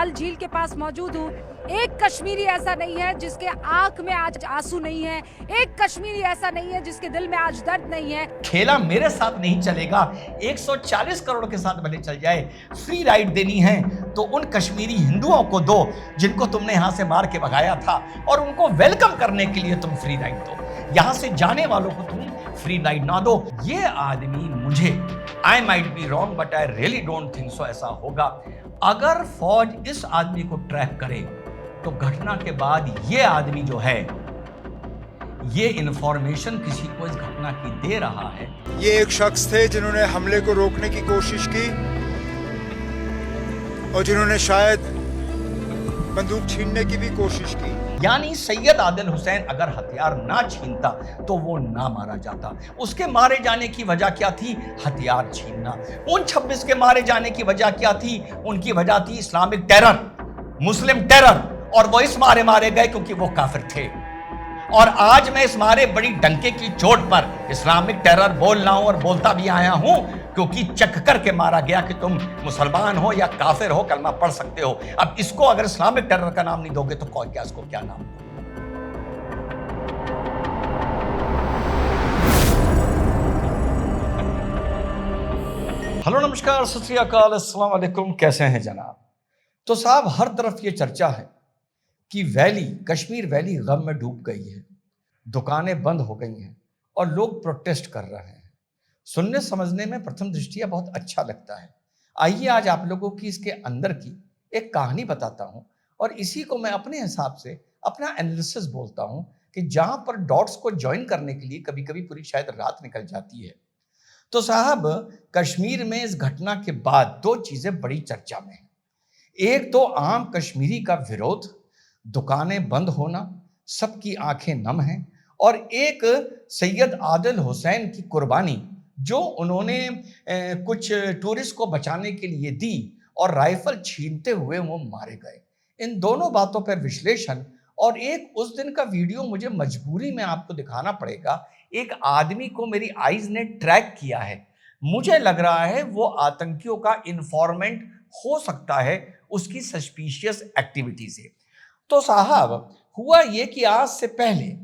डल झील के पास मौजूद हूँ। एक कश्मीरी ऐसा नहीं है जिसके आंख में आज आंसू नहीं है, एक कश्मीरी ऐसा नहीं है जिसके दिल में आज दर्द नहीं है। खेला मेरे साथ नहीं चलेगा, 140 करोड़ के साथ भले चल जाए, फ्री राइड देनी है तो उन कश्मीरी हिंदुओं को दो जिनको तुमने यहां से मार के भगाया था, और उनको वेलकम करने के लिए तुम फ्री राइड दो। यहां से जाने वालों को तुम फ्री राइड ना दो। ये आदमी, मुझे, I might be wrong but I really don't think so ऐसा होगा। अगर फौज इस आदमी को ट्रैक करे तो घटना के बाद ये आदमी जो है, ये इंफॉर्मेशन किसी को इस घटना की दे रहा है। ये एक शख्स थे जिन्होंने हमले को रोकने की कोशिश की और जिन्होंने शायद बंदूक छीनने की भी कोशिश की। यानी सैयद आदिल हुसैन अगर हथियार ना छीनता तो वो ना मारा जाता। उसके मारे जाने की वजह क्या थी? हथियार छीनना। उन 26 के मारे जाने की वजह क्या थी? उनकी वजह थी इस्लामिक टेरर, मुस्लिम टेरर, और वो इस मारे गए क्योंकि वो काफिर थे। और आज मैं इस मारे बड़ी डंके की चोट पर इस्लामिक टेरर बोल रहा हूं और बोलता भी आया हूं, क्योंकि चक करके मारा गया कि तुम मुसलमान हो या काफिर हो, कलमा पढ़ सकते हो। अब इसको अगर इस्लामिक टेरर का नाम नहीं दोगे तो कौन क्या, इसको क्या नाम? हेलो, नमस्कार, सत श्री अकाल, अस्सलाम वालेकुम। कैसे हैं जनाब? तो साहब, हर तरफ ये चर्चा है कि वैली, कश्मीर वैली गम में डूब गई है, दुकानें बंद हो गई हैं और लोग प्रोटेस्ट कर रहे हैं। सुनने समझने में प्रथम दृष्टिया बहुत अच्छा लगता है। आइए आज आप लोगों की इसके अंदर की एक कहानी बताता हूं और इसी को मैं अपने हिसाब से अपना एनालिसिस बोलता हूं कि जहां पर डॉट्स को ज्वाइन करने के लिए कभी कभी पूरी शायद रात निकल जाती है। तो साहब, कश्मीर में इस घटना के बाद दो चीजें बड़ी चर्चा में हैं। एक तो आम कश्मीरी का विरोध, दुकानें बंद होना, सबकी आंखें नम हैं, और एक सैयद आदिल हुसैन की कुर्बानी जो उन्होंने कुछ टूरिस्ट को बचाने के लिए दी और राइफल छीनते हुए वो मारे गए। इन दोनों बातों पर विश्लेषण, और एक उस दिन का वीडियो मुझे मजबूरी में आपको दिखाना पड़ेगा। एक आदमी को मेरी आईज ने ट्रैक किया है, मुझे लग रहा है वो आतंकियों का इन्फॉर्मेंट हो सकता है उसकी सस्पिशियस एक्टिविटी से। तो साहब, हुआ ये कि आज से पहले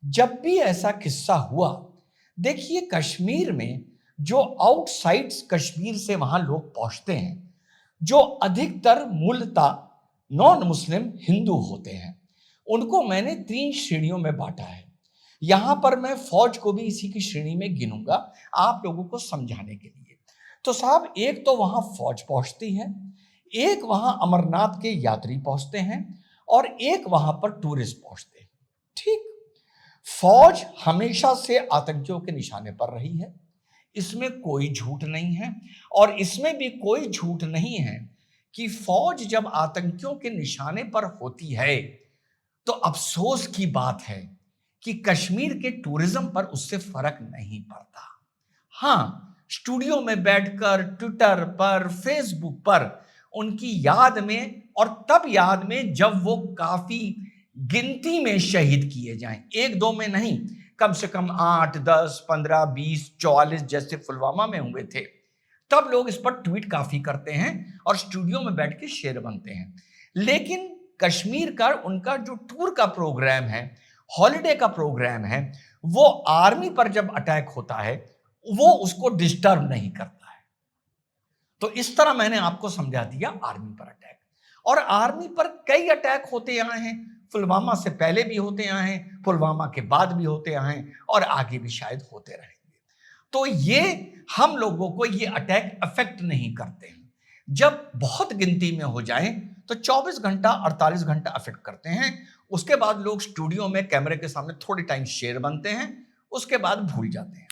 जब भी ऐसा किस्सा हुआ, देखिए कश्मीर में जो आउटसाइड्स कश्मीर से वहां लोग पहुंचते हैं, जो अधिकतर मूलतः नॉन मुस्लिम हिंदू होते हैं, उनको मैंने 3 श्रेणियों में बांटा है। यहां पर मैं फौज को भी इसी की श्रेणी में गिनूंगा आप लोगों को समझाने के लिए। तो साहब, एक तो वहां फौज पहुंचती है, एक वहां अमरनाथ के यात्री पहुंचते हैं, और एक वहां पर टूरिस्ट पहुंचते हैं। ठीक, फौज हमेशा से आतंकियों के निशाने पर रही है, इसमें कोई झूठ नहीं है। और इसमें भी कोई झूठ नहीं है कि फौज जब आतंकियों के निशाने पर होती है तो अफसोस की बात है कि कश्मीर के टूरिज्म पर उससे फर्क नहीं पड़ता। हाँ, स्टूडियो में बैठकर ट्विटर पर, फेसबुक पर उनकी याद में, और तब याद में जब वो काफी गिनती में शहीद किए जाएं, 1-2 में नहीं, कम से कम 8, 10, 15, 20, 44 जैसे पुलवामा में हुए थे, तब लोग इस पर ट्वीट काफी करते हैं और स्टूडियो में बैठ के शेर बनते हैं। लेकिन कश्मीर का उनका जो टूर का प्रोग्राम है, हॉलिडे का प्रोग्राम है, वो आर्मी पर जब अटैक होता है वो उसको डिस्टर्ब नहीं करता है। तो इस तरह मैंने आपको समझा दिया आर्मी पर अटैक। और आर्मी पर कई अटैक होते आए हैं, पुलवामा से पहले भी होते आए हैं, पुलवामा के बाद भी होते आए हैं, और आगे भी शायद होते रहेंगे। तो ये हम लोगों को ये अटैक अफेक्ट नहीं करते हैं। जब बहुत गिनती में हो जाएं तो 24 घंटा 48 घंटा अफेक्ट करते हैं। उसके बाद लोग स्टूडियो में कैमरे के सामने थोड़ी टाइम शेर बनते हैं, उसके बाद भूल जाते हैं।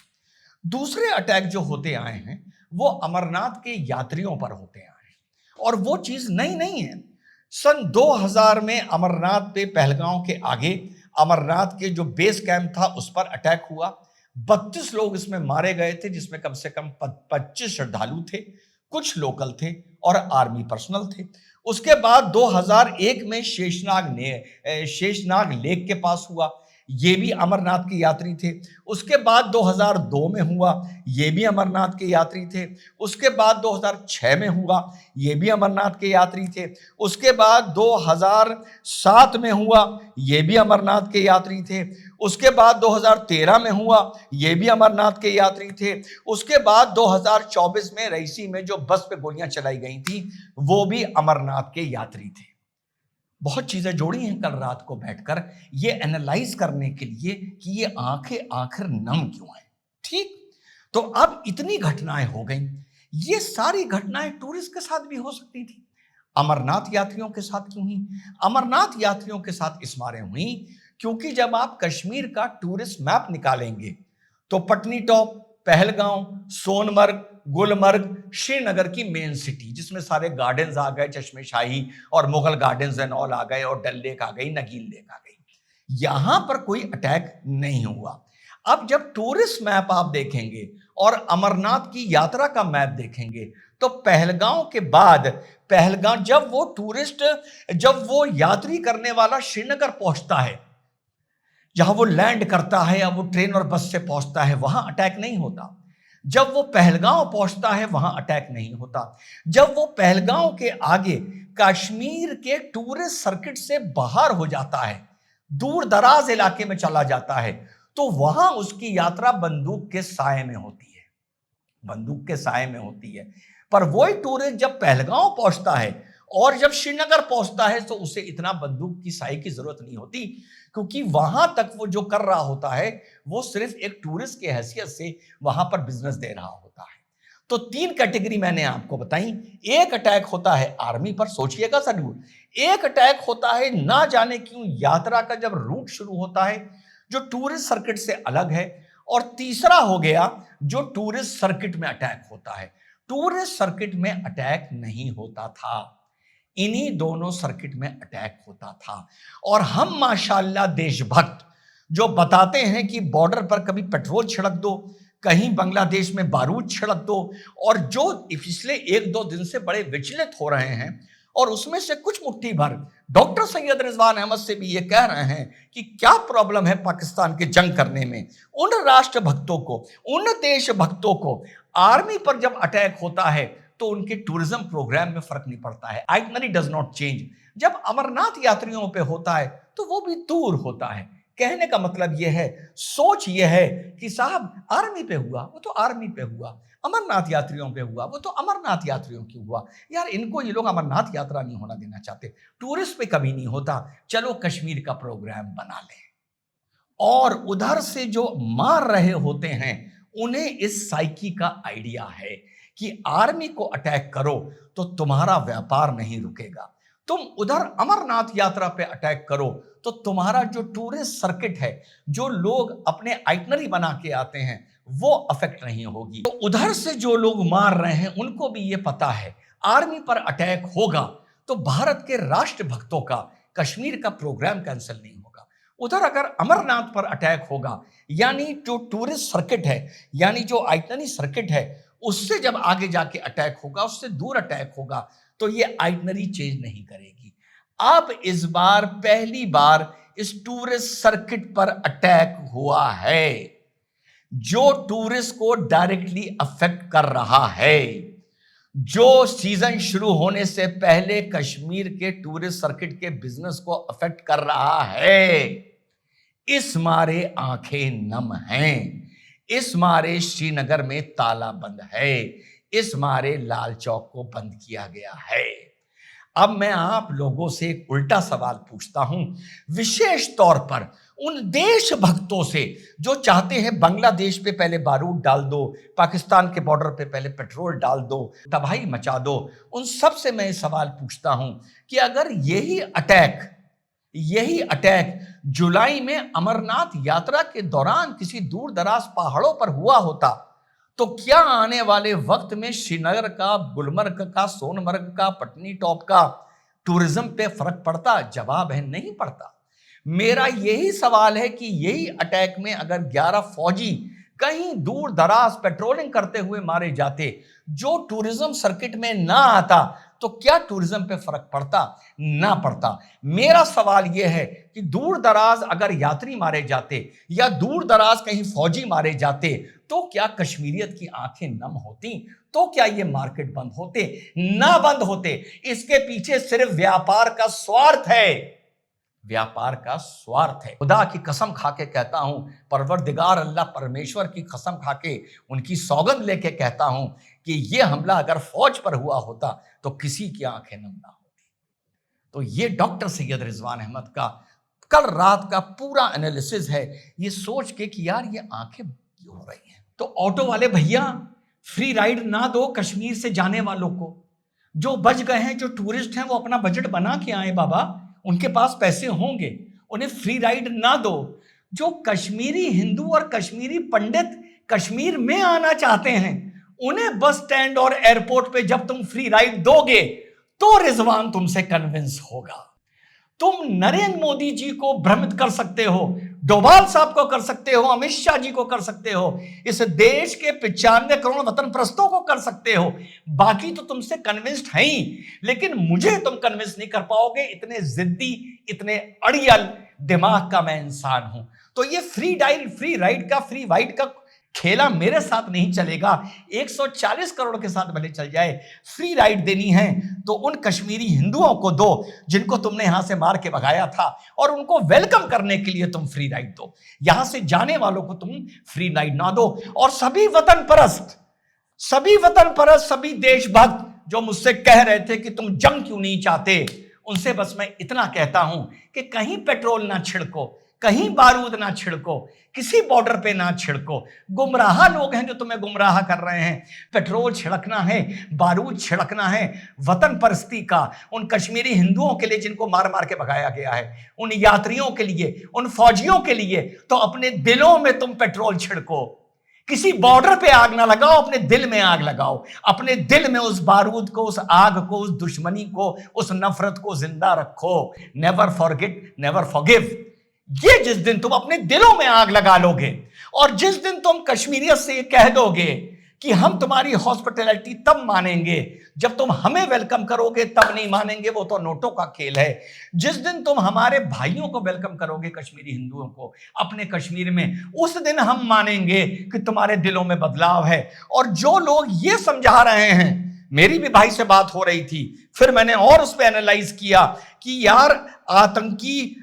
दूसरे अटैक जो होते आए हैं वो अमरनाथ के यात्रियों पर होते आए हैं, और वो चीज नई नहीं है। सन 2000 में अमरनाथ पे, पहलगांव के आगे अमरनाथ के जो बेस कैंप था उस पर अटैक हुआ। 32 लोग इसमें मारे गए थे, जिसमें कम से कम 25 श्रद्धालु थे, कुछ लोकल थे और आर्मी पर्सनल थे। उसके बाद 2001 में शेषनाग लेक के पास हुआ। ये भी अमरनाथ के यात्री थे। उसके बाद 2002 में हुआ, ये भी अमरनाथ के यात्री थे। उसके बाद 2006 में हुआ, ये भी अमरनाथ के यात्री थे। उसके बाद 2007 में हुआ, ये भी अमरनाथ के यात्री थे। उसके बाद 2013 में हुआ, ये भी अमरनाथ के यात्री थे। उसके बाद 2024 में रईसी में जो बस पे गोलियां चलाई गई थी, वो भी अमरनाथ के यात्री थे। बहुत चीजें जोड़ी हैं कल रात को बैठकर ये एनालाइज करने के लिए कि ये आंखें आखिर नम क्यों हैं। ठीक, तो अब इतनी घटनाएं हो गई। ये सारी घटनाएं टूरिस्ट के साथ भी हो सकती थी, अमरनाथ यात्रियों के साथ क्यों हुई? अमरनाथ यात्रियों के साथ इस मारे हुई क्योंकि जब आप कश्मीर का टूरिस्ट मैप निकालेंगे तो पटनी टॉप, पहलगांव, सोनमर्ग, गुलमर्ग, श्रीनगर की मेन सिटी जिसमें सारे गार्डन्स आ गए, चश्मे शाही और मुगल गार्डन्स एंड ऑल आ गए, और डल लेक आ गई, नगीन लेक आ गई। यहां पर कोई अटैक नहीं हुआ। अब जब टूरिस्ट मैप आप देखेंगे और अमरनाथ की यात्रा का मैप देखेंगे तो पहलगांव के बाद, पहलगांव जब वो यात्री करने वाला श्रीनगर पहुंचता है, जहां वो लैंड करता है या वो ट्रेन और बस से पहुंचता है, वहां अटैक नहीं होता। जब वो पहलगांव पहुंचता है वहां अटैक नहीं होता। जब वो पहलगांव के आगे कश्मीर के टूरिस्ट सर्किट से बाहर हो जाता है, दूर दराज इलाके में चला जाता है, तो वहां उसकी यात्रा बंदूक के साए में होती है, बंदूक के साए में होती है। पर वही टूरिस्ट जब पहलगांव पहुंचता है और जब श्रीनगर पहुंचता है तो उसे इतना बंदूक की साए की जरूरत नहीं होती, क्योंकि वहां तक वो जो कर रहा होता है वो सिर्फ एक टूरिस्ट की हैसियत से वहां पर बिजनेस दे रहा होता है। तो 3 कैटेगरी मैंने आपको बताई। एक अटैक होता है आर्मी पर, सोचिएगा जरूर। एक अटैक होता है ना जाने क्यों यात्रा का जब रूट शुरू होता है जो टूरिस्ट सर्किट से अलग है। और तीसरा हो गया जो टूरिस्ट सर्किट में अटैक होता है। टूरिस्ट सर्किट में अटैक नहीं होता था, इन्हीं दोनों सर्किट में अटैक होता था। और हम माशाल्लाह देशभक्त जो बताते हैं कि बॉर्डर पर कभी पेट्रोल छिड़क दो, कहीं बांग्लादेश में बारूद छिड़क दो, और जो पिछले 1-2 दिन से बड़े विचलित हो रहे हैं, और उसमें से कुछ मुट्ठी भर डॉक्टर सैयद रिजवान अहमद से भी ये कह रहे हैं कि क्या प्रॉब्लम है पाकिस्तान के जंग करने में। उन राष्ट्रभक्तों को, उन देशभक्तों को आर्मी पर जब अटैक होता है तो उनके टूरिज्म प्रोग्राम में फर्क नहीं पड़ता है। Itinerary does not change. जब अमरनाथ यात्रियों पे होता है तो वो भी दूर होता है। कहने का मतलब यह है, सोच यह है कि साहब आर्मी पे हुआ वो तो आर्मी पे हुआ, अमरनाथ यात्रियों पे हुआ वो तो अमरनाथ यात्रियों की हुआ। यार इनको ये लोग अमरनाथ यात्रा नहीं होना देना चाहते, टूरिस्ट पे कभी नहीं होता, चलो कश्मीर का प्रोग्राम बना लें। और उधर से जो मार रहे होते हैं उन्हें इस साइकी का आइडिया है कि आर्मी को अटैक करो तो तुम्हारा व्यापार नहीं रुकेगा, तुम उधर अमरनाथ यात्रा पे अटैक करो तो तुम्हारा जो टूरिस्ट सर्किट है, जो लोग अपने आइटनरी बना के आते हैं, वो अफेक्ट नहीं होगी। तो उधर से जो लोग मार रहे हैं उनको भी ये पता है आर्मी पर अटैक होगा तो भारत के राष्ट्रभक्तों का कश्मीर का प्रोग्राम कैंसिल नहीं होगा। उधर अगर अमरनाथ पर अटैक होगा, यानी जो टूरिस्ट सर्किट है, यानी जो आइटनरी सर्किट है, उससे जब आगे जाके अटैक होगा, उससे दूर अटैक होगा, तो ये आइटनरी चेंज नहीं करेगी। अब इस बार पहली बार इस टूरिस्ट सर्किट पर अटैक हुआ है जो टूरिस्ट को डायरेक्टली अफेक्ट कर रहा है, जो सीजन शुरू होने से पहले कश्मीर के टूरिस्ट सर्किट के बिजनेस को अफेक्ट कर रहा है। इस मारे आंखें नम हैं, इस मारे श्रीनगर में ताला बंद है, इस मारे लाल चौक को बंद किया गया है। अब मैं आप लोगों से एक उल्टा सवाल पूछता हूं, विशेष तौर पर उन देशभक्तों से जो चाहते हैं बांग्लादेश पे पहले बारूद डाल दो, पाकिस्तान के बॉर्डर पे पहले पेट्रोल डाल दो, तबाही मचा दो। उन सब से मैं सवाल पूछता हूं कि अगर यही अटैक जुलाई में अमरनाथ यात्रा के दौरान किसी दूर दराज पहाड़ों पर हुआ होता तो क्या आने वाले वक्त में श्रीनगर का, गुलमर्ग का, सोनमर्ग का, पटनी टॉप का टूरिज्म पे फर्क पड़ता? जवाब है नहीं पड़ता। मेरा यही सवाल है कि यही अटैक में अगर 11 फौजी कहीं दूर दराज पेट्रोलिंग करते हुए मारे जाते, जो टूरिज्म सर्किट में ना आता, तो क्या टूरिज्म पे फर्क पड़ता? ना पड़ता। मेरा सवाल यह है कि दूर दराज अगर यात्री मारे जाते या दूर दराज कहीं फौजी मारे जाते तो क्या कश्मीरियत की आंखें नम होती? तो क्या ये मार्केट बंद होते? ना बंद होते। इसके पीछे सिर्फ व्यापार का स्वार्थ है, व्यापार का स्वार्थ है। खुदा की कसम खा के कहता हूं, परवरदिगार अल्लाह परमेश्वर की कसम खा के उनकी सौगंध लेके कहता हूं कि ये हमला अगर फौज पर हुआ होता तो किसी की आंखें नम ना होती। तो ये डॉक्टर सैयद रिजवान अहमद का कल रात का पूरा एनालिसिस है, ये सोच के कि यार ये आंखें क्यों हो रही हैं। तो ऑटो वाले भैया फ्री राइड ना दो कश्मीर से जाने वालों को। जो बच गए हैं, जो टूरिस्ट हैं, वो अपना बजट बना के आए बाबा, उनके पास पैसे होंगे, उन्हें फ्री राइड ना दो। जो कश्मीरी हिंदू और कश्मीरी पंडित कश्मीर में आना चाहते हैं, उन्हें बस स्टैंड और एयरपोर्ट पे जब तुम फ्री राइड दोगे तो रिजवान तुमसे कन्विंस होगा। तुम नरेंद्र मोदी जी को भ्रमित कर सकते हो, डोभाल साहब को कर सकते हो, अमित शाह जी को कर सकते हो, इस देश के 95 करोड़ वतन प्रस्तों को कर सकते हो, बाकी तो तुमसे कन्विंस्ड हैं ही, लेकिन मुझे तुम कन्विंस नहीं कर पाओगे। इतने जिद्दी, इतने अड़ियल दिमाग का मैं इंसान हूं। तो ये फ्री राइड का खेला मेरे साथ नहीं चलेगा। 140 करोड़ के साथ भले चल जाए, फ्री राइड देनी है तो उन कश्मीरी हिंदुओं को दो जिनको तुमने यहां से मार के भगाया था, और उनको वेलकम करने के लिए तुम फ्री राइड दो। यहां से जाने वालों को तुम फ्री राइड ना दो। और सभी वतन परस्त, सभी देशभक्त जो मुझसे कह रहे थे कि तुम जंग क्यों नहीं चाहते, उनसे बस मैं इतना कहता हूं कि कहीं पेट्रोल ना छिड़को, कहीं बारूद ना छिड़को, किसी बॉर्डर पे ना छिड़को। गुमराह लोग हैं जो तुम्हें गुमराह कर रहे हैं। पेट्रोल छिड़कना है, बारूद छिड़कना है वतन परस्ती का, उन कश्मीरी हिंदुओं के लिए जिनको मार मार के भगाया गया है, उन यात्रियों के लिए, उन फौजियों के लिए। तो अपने दिलों में तुम पेट्रोल छिड़को, किसी बॉर्डर पे आग ना लगाओ, अपने दिल में आग लगाओ। अपने दिल में उस बारूद को, उस आग को, उस दुश्मनी को, उस नफरत को जिंदा रखो। Never forget, never forgive. ये जिस दिन तुम अपने दिलों में आग लगा लोगे और जिस दिन तुम कश्मीरियत से ये कह दोगे कि हम तुम्हारी हॉस्पिटैलिटी तब मानेंगे जब तुम हमें वेलकम करोगे, तब नहीं मानेंगे, वो तो नोटों का खेल है। जिस दिन तुम हमारे भाइयों को वेलकम करोगे, कश्मीरी हिंदुओं को अपने कश्मीर में, उस दिन हम मानेंगे कि तुम्हारे दिलों में बदलाव है। और जो लोग ये समझा रहे हैं, मेरी भी भाई से बात हो रही थी, फिर मैंने और उस पर एनालाइज किया कि यार आतंकी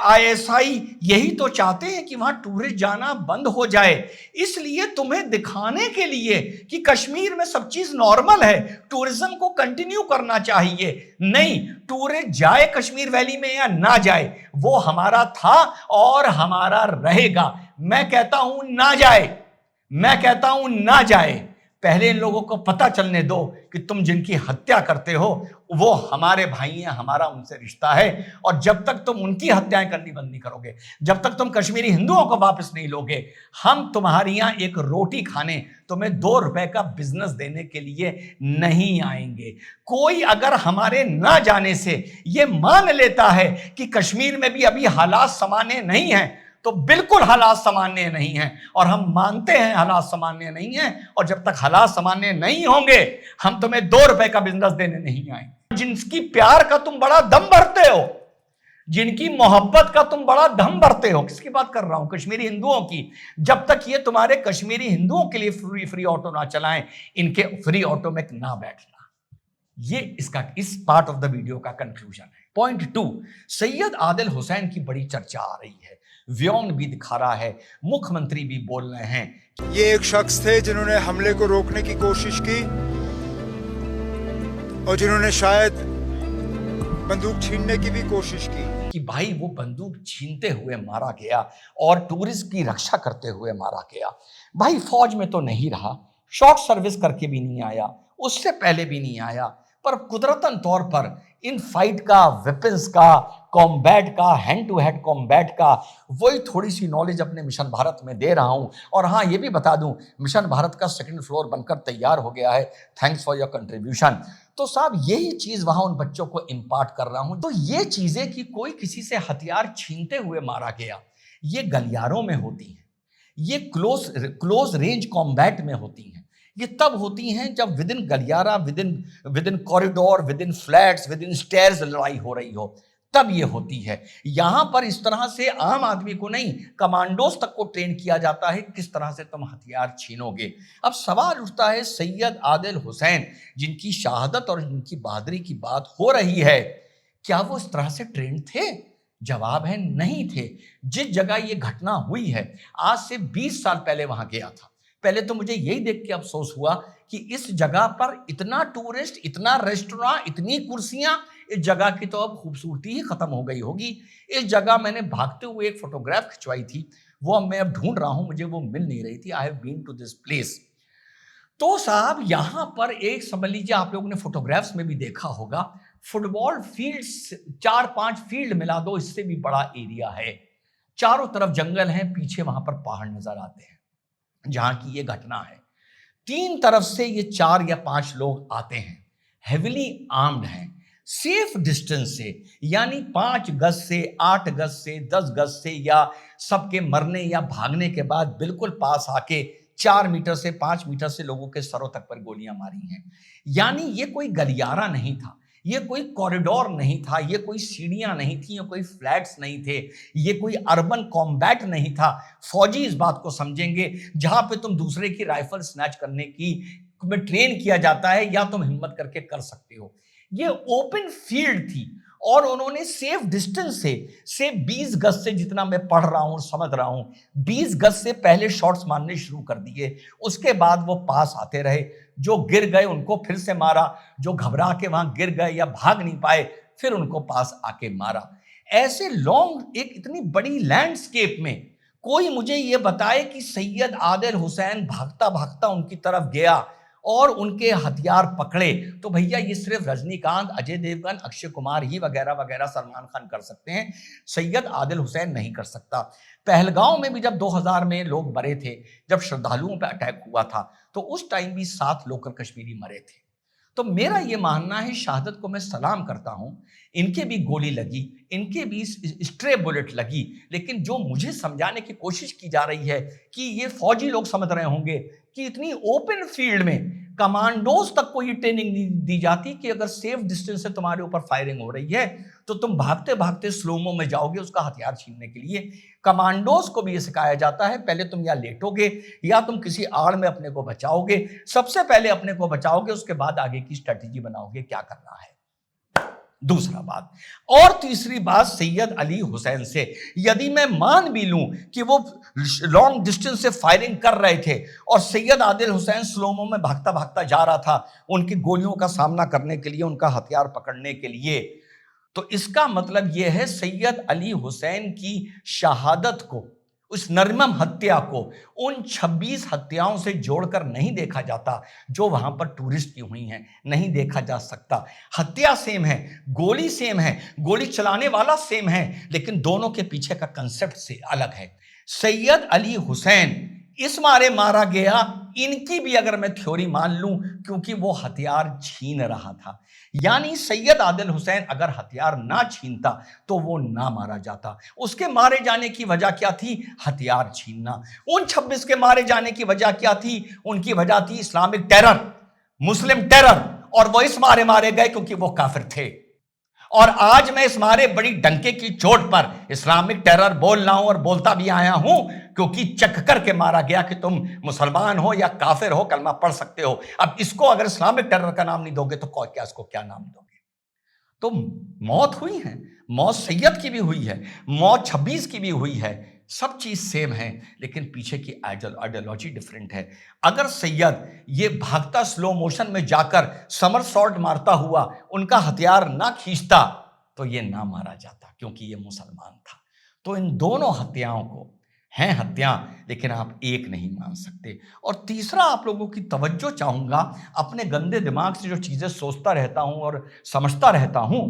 ISI यही तो चाहते हैं कि वहां टूरिस्ट जाना बंद हो जाए, इसलिए तुम्हें दिखाने के लिए कि कश्मीर में सब चीज नॉर्मल है, टूरिज्म को कंटिन्यू करना चाहिए। नहीं, टूरिस्ट जाए कश्मीर वैली में या ना जाए, वो हमारा था और हमारा रहेगा। मैं कहता हूं ना जाए, मैं कहता हूं ना जाए। पहले इन लोगों को पता चलने दो कि तुम जिनकी हत्या करते हो वो हमारे भाई हैं, हमारा उनसे रिश्ता है। और जब तक तुम उनकी हत्याएं करनी बंद नहीं करोगे, जब तक तुम कश्मीरी हिंदुओं को वापस नहीं लोगे, हम तुम्हारी यहां एक रोटी खाने, तुम्हें 2 रुपए का बिजनेस देने के लिए नहीं आएंगे। कोई अगर हमारे ना जाने से ये मान लेता है कि कश्मीर में भी अभी हालात सामान्य नहीं है, तो बिल्कुल हालात सामान्य नहीं हैं, और हम मानते हैं हालात सामान्य नहीं हैं। और जब तक हालात सामान्य नहीं होंगे, हम तुम्हें 2 रुपए का बिजनेस देने नहीं आएंगे। जिनकी प्यार का तुम बड़ा दम भरते हो, जिनकी मोहब्बत का तुम बड़ा दम भरते हो, किसकी बात कर रहा हूं? कश्मीरी हिंदुओं की। जब तक ये तुम्हारे कश्मीरी हिंदुओं के लिए फ्री ऑटो ना चलाएं, इनके फ्री ऑटो में ना बैठना। ये इस पार्ट ऑफ द वीडियो का कंक्लूजन है। पॉइंट 2, सैयद आदिल हुसैन की बड़ी चर्चा आ रही है, व्योम भी दिखा रहा है, मुख्यमंत्री भी बोल रहे हैं। ये एक शख्स थे जिन्होंने हमले को रोकने की कोशिश की और जिन्होंने शायद बंदूक छीनने की भी कोशिश की। कि भाई वो बंदूक छीनते हुए मारा गया और टूरिस्ट की रक्षा करते हुए मारा गया। भाई फौज में तो नहीं रहा, शॉर्ट सर्विस करके भी नहीं आया, उससे पहले भी नहीं आया, पर कुदरतन तौर पर इन फाइट का, वेपन्स का, कॉम्बैट का, हैंड टू हैंड कॉम्बैट का वही थोड़ी सी नॉलेज अपने मिशन भारत में दे रहा हूं। और हाँ, ये भी बता दूं, मिशन भारत का 2nd फ्लोर बनकर तैयार हो गया है। Thanks for your contribution. तो साहब यही चीज वहां उन बच्चों को इम्पार्ट कर रहा हूं। तो ये चीजें कि कोई किसी से हथियार छीनते हुए मारा गया, ये गलियारों में होती हैं, ये क्लोज रेंज कॉम्बैट में होती हैं, ये तब होती हैं जब विद इन गलियारा, with in corridor, with in flats, with in stairs लड़ाई हो रही हो, तब ये होती है। यहां पर इस तरह से आम आदमी को नहीं, कमांडोज तक को ट्रेन किया जाता है किस तरह से तुम हथियार छीनोगे। अब सवाल उठता है, सैयद आदिल हुसैन जिनकी शहादत और जिनकी बहादुरी की बात हो रही है, क्या वो इस तरह से ट्रेन थे? जवाब है नहीं थे। जिस जगह ये घटना हुई है, आज से 20 साल पहले वहां गया था। पहले तो मुझे यही देख के अफसोस हुआ कि इस जगह पर इतना टूरिस्ट, इतना रेस्टोरेंट, इतनी कुर्सियां, इस जगह की तो अब खूबसूरती ही खत्म हो गई होगी। इस जगह मैंने भागते हुए एक फोटोग्राफ खिंचवाई थी, वो अब मैं अब ढूंढ रहा हूं, मुझे वो मिल नहीं रही थी। I have been to this place. तो साहब यहां पर एक, समझ लीजिए, आप लोगों ने फोटोग्राफ्स में भी देखा होगा, फुटबॉल फील्ड 4-5 फील्ड मिला दो, इससे भी बड़ा एरिया है। चारों तरफ जंगल है, पीछे वहां पर पहाड़ नजर आते हैं जहां की ये घटना है। 3 तरफ से ये 4 या 5 लोग आते हैं, हेविली आर्म्ड हैं, सेफ डिस्टेंस से, यानी 5 गज से, 8 गज से, 10 गज से, या सबके मरने या भागने के बाद बिल्कुल पास आके 4 मीटर से 5 मीटर से लोगों के सरों तक पर गोलियां मारी हैं। यानी ये कोई गलियारा नहीं था, ये कोई कॉरिडोर नहीं था, ये कोई सीढ़ियां नहीं थी, ये कोई फ्लैट्स नहीं थे, ये कोई अर्बन कॉम्बैट नहीं था। फौजी इस बात को समझेंगे, जहां पे तुम दूसरे की राइफल स्नैच करने की में ट्रेन किया जाता है, या तुम हिम्मत करके कर सकते हो। ये ओपन फील्ड थी और उन्होंने सेफ डिस्टेंस से 20 गज से, जितना मैं पढ़ रहा हूं, समझ रहा हूं, 20 गज से पहले शॉट्स मारने शुरू कर दिए। उसके बाद वो पास आते रहे, जो गिर गए उनको फिर से मारा, जो घबरा के वहां गिर गए या भाग नहीं पाए फिर उनको पास आके मारा। ऐसे लॉन्ग, एक इतनी बड़ी लैंडस्केप में कोई मुझे ये बताए कि सैयद आदिल हुसैन भागता भागता उनकी तरफ गया और उनके हथियार पकड़े, तो भैया ये सिर्फ रजनीकांत, अजय देवगन, अक्षय कुमार ही वगैरह वगैरह, सलमान खान कर सकते हैं, सैयद आदिल हुसैन नहीं कर सकता। पहलगांव में भी जब 2000 में लोग मरे थे, जब श्रद्धालुओं पर अटैक हुआ था, तो उस टाइम भी 7 लोकल कश्मीरी मरे थे। तो मेरा ये मानना है, शहादत को मैं सलाम करता हूं, इनके भी गोली लगी, इनके भी स्ट्रे बुलेट लगी, लेकिन जो मुझे समझाने की कोशिश की जा रही है कि ये फौजी लोग समझ रहे होंगे कि इतनी ओपन फील्ड में कमांडोज तक को ये ट्रेनिंग दी जाती कि अगर सेफ डिस्टेंस से तुम्हारे ऊपर फायरिंग हो रही है तो तुम भागते भागते स्लोमो में जाओगे उसका हथियार छीनने के लिए। कमांडोज को भी ये सिखाया जाता है, पहले तुम या लेटोगे या तुम किसी आड़ में अपने को बचाओगे, सबसे पहले अपने को बचाओगे, उसके बाद आगे की स्ट्रेटेजी बनाओगे क्या करना है। दूसरा बात, और तीसरी बात, सैयद अली हुसैन से यदि मैं मान भी लूं कि वो लॉन्ग डिस्टेंस से फायरिंग कर रहे थे और सैयद आदिल हुसैन स्लोमो में भागता भागता जा रहा था उनकी गोलियों का सामना करने के लिए, उनका हथियार पकड़ने के लिए, तो इसका मतलब यह है सैयद अली हुसैन की शहादत को, उस नरमम हत्या को उन 26 हत्याओं से जोड़कर नहीं देखा जाता जो वहां पर टूरिस्ट की हुई हैं, नहीं देखा जा सकता। हत्या सेम है, गोली सेम है, गोली चलाने वाला सेम है, लेकिन दोनों के पीछे का कंसेप्ट से अलग है। सैयद अली हुसैन इस मारे मारा गया, इनकी भी अगर मैं थ्योरी मान लूं, क्योंकि वो हथियार छीन रहा था, यानी सैयद आदिल हुसैन अगर हथियार ना छीनता तो वो ना मारा जाता। उसके मारे जाने की वजह क्या थी? हथियार छीनना। उन 26 के मारे जाने की वजह क्या थी? उनकी वजह थी इस्लामिक टेरर, मुस्लिम टेरर, और वो इस मारे गए क्योंकि वो काफिर थे। और आज मैं इस मारे बड़ी डंके की चोट पर इस्लामिक टेरर बोल रहा हूं और बोलता भी आया हूं, क्योंकि चक करके मारा गया कि तुम मुसलमान हो या काफिर हो, कलमा पढ़ सकते हो। अब इसको अगर इस्लामिक टेरर का नाम नहीं दोगे तो क्या इसको क्या नाम दोगे? तो मौत हुई है, मौत सैयद की भी हुई है, मौत 26 की भी हुई है, सब चीज सेम है, लेकिन पीछे की आइडियोलॉजी डिफरेंट है। अगर सैयद ये भागता स्लो मोशन में जाकर समरसॉल्ट मारता हुआ उनका हथियार ना खींचता तो ये ना मारा जाता, क्योंकि ये मुसलमान था। तो इन दोनों हत्याओं को हैं हत्या, लेकिन आप एक नहीं मान सकते। और तीसरा, आप लोगों की तवज्जो चाहूंगा, अपने गंदे दिमाग से जो चीजें सोचता रहता हूं और समझता रहता हूं,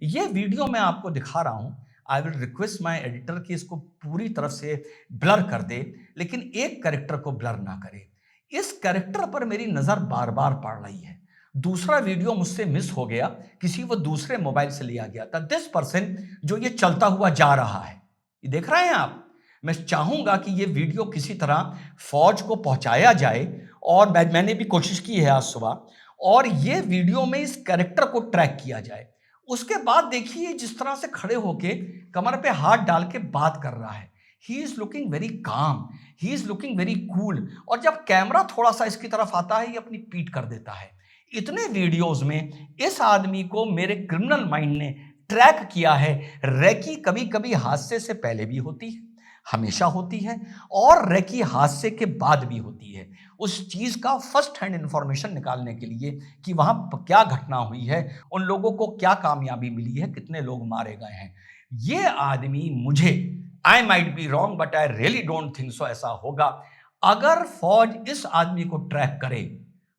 ये वीडियो मैं आपको दिखा रहा हूं। I will request my editor कि इसको पूरी तरफ से ब्लर कर दे, लेकिन एक कैरेक्टर को ब्लर ना करे। इस कैरेक्टर पर मेरी नजर बार बार पड़ रही है। दूसरा वीडियो मुझसे मिस हो गया, किसी वो दूसरे मोबाइल से लिया गया था। दिस पर्सन जो ये चलता हुआ जा रहा है, ये देख रहे हैं आप। मैं चाहूंगा कि ये वीडियो किसी तरह फौज को पहुंचाया जाए और मैंने भी कोशिश की है आज सुबह, और ये वीडियो में इस कैरेक्टर को ट्रैक किया जाए। उसके बाद देखिए जिस तरह से खड़े होके कमर पे हाथ डाल के बात कर रहा है। He is looking very calm, he is looking very cool, और जब कैमरा थोड़ा सा इसकी तरफ आता है ये अपनी पीठ कर देता है। इतने वीडियोस में इस आदमी को मेरे क्रिमिनल माइंड ने ट्रैक किया है। रेकी कभी कभी हादसे से पहले भी होती है, हमेशा होती है, और रेकी हादसे के बाद भी होती है। उस चीज का फर्स्ट हैंड इंफॉर्मेशन निकालने के लिए कि वहां क्या घटना हुई है, उन लोगों को क्या कामयाबी मिली है, कितने लोग मारे गए हैं। ये आदमी, मुझे, I might be wrong but I really don't think so ऐसा होगा। अगर फौज इस आदमी को ट्रैक करे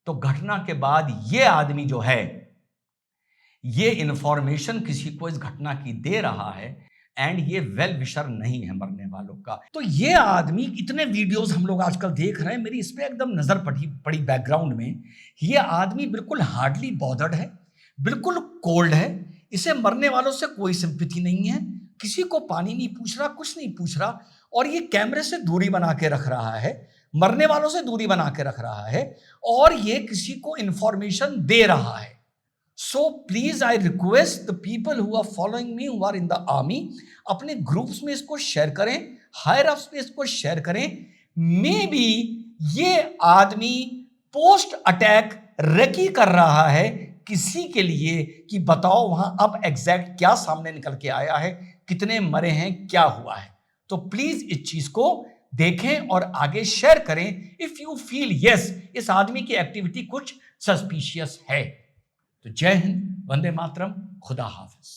तो घटना के बाद ये आदमी जो है, ये इंफॉर्मेशन किसी को इस घटना की दे रहा है, एंड ये वेल विशर नहीं है मरने वालों का। तो ये आदमी, इतने वीडियोस हम लोग आजकल देख रहे हैं, मेरी इस पे एकदम नजर पड़ी बैकग्राउंड में। ये आदमी बिल्कुल हार्डली बॉदर्ड है, बिल्कुल कोल्ड है, इसे मरने वालों से कोई सिंपैथी नहीं है, किसी को पानी नहीं पूछ रहा, कुछ नहीं पूछ रहा, और ये कैमरे से दूरी बना के रख रहा है, मरने वालों से दूरी बना के रख रहा है, और ये किसी को इंफॉर्मेशन दे रहा है। So please I request the people who are following me, who are in the army, अपने ग्रुप्स में इसको शेयर करें, हायर अप्स में इसको शेयर करें। मे बी ये आदमी पोस्ट अटैक रेकी कर रहा है किसी के लिए कि बताओ वहां अब एग्जैक्ट क्या सामने निकल के आया है, कितने मरे हैं, क्या हुआ है। तो प्लीज इस चीज को देखें और आगे शेयर करें इफ यू फील यस इस आदमी की एक्टिविटी कुछ सस्पिशियस है। तो जय हिंद, वंदे मातरम, खुदा हाफिज।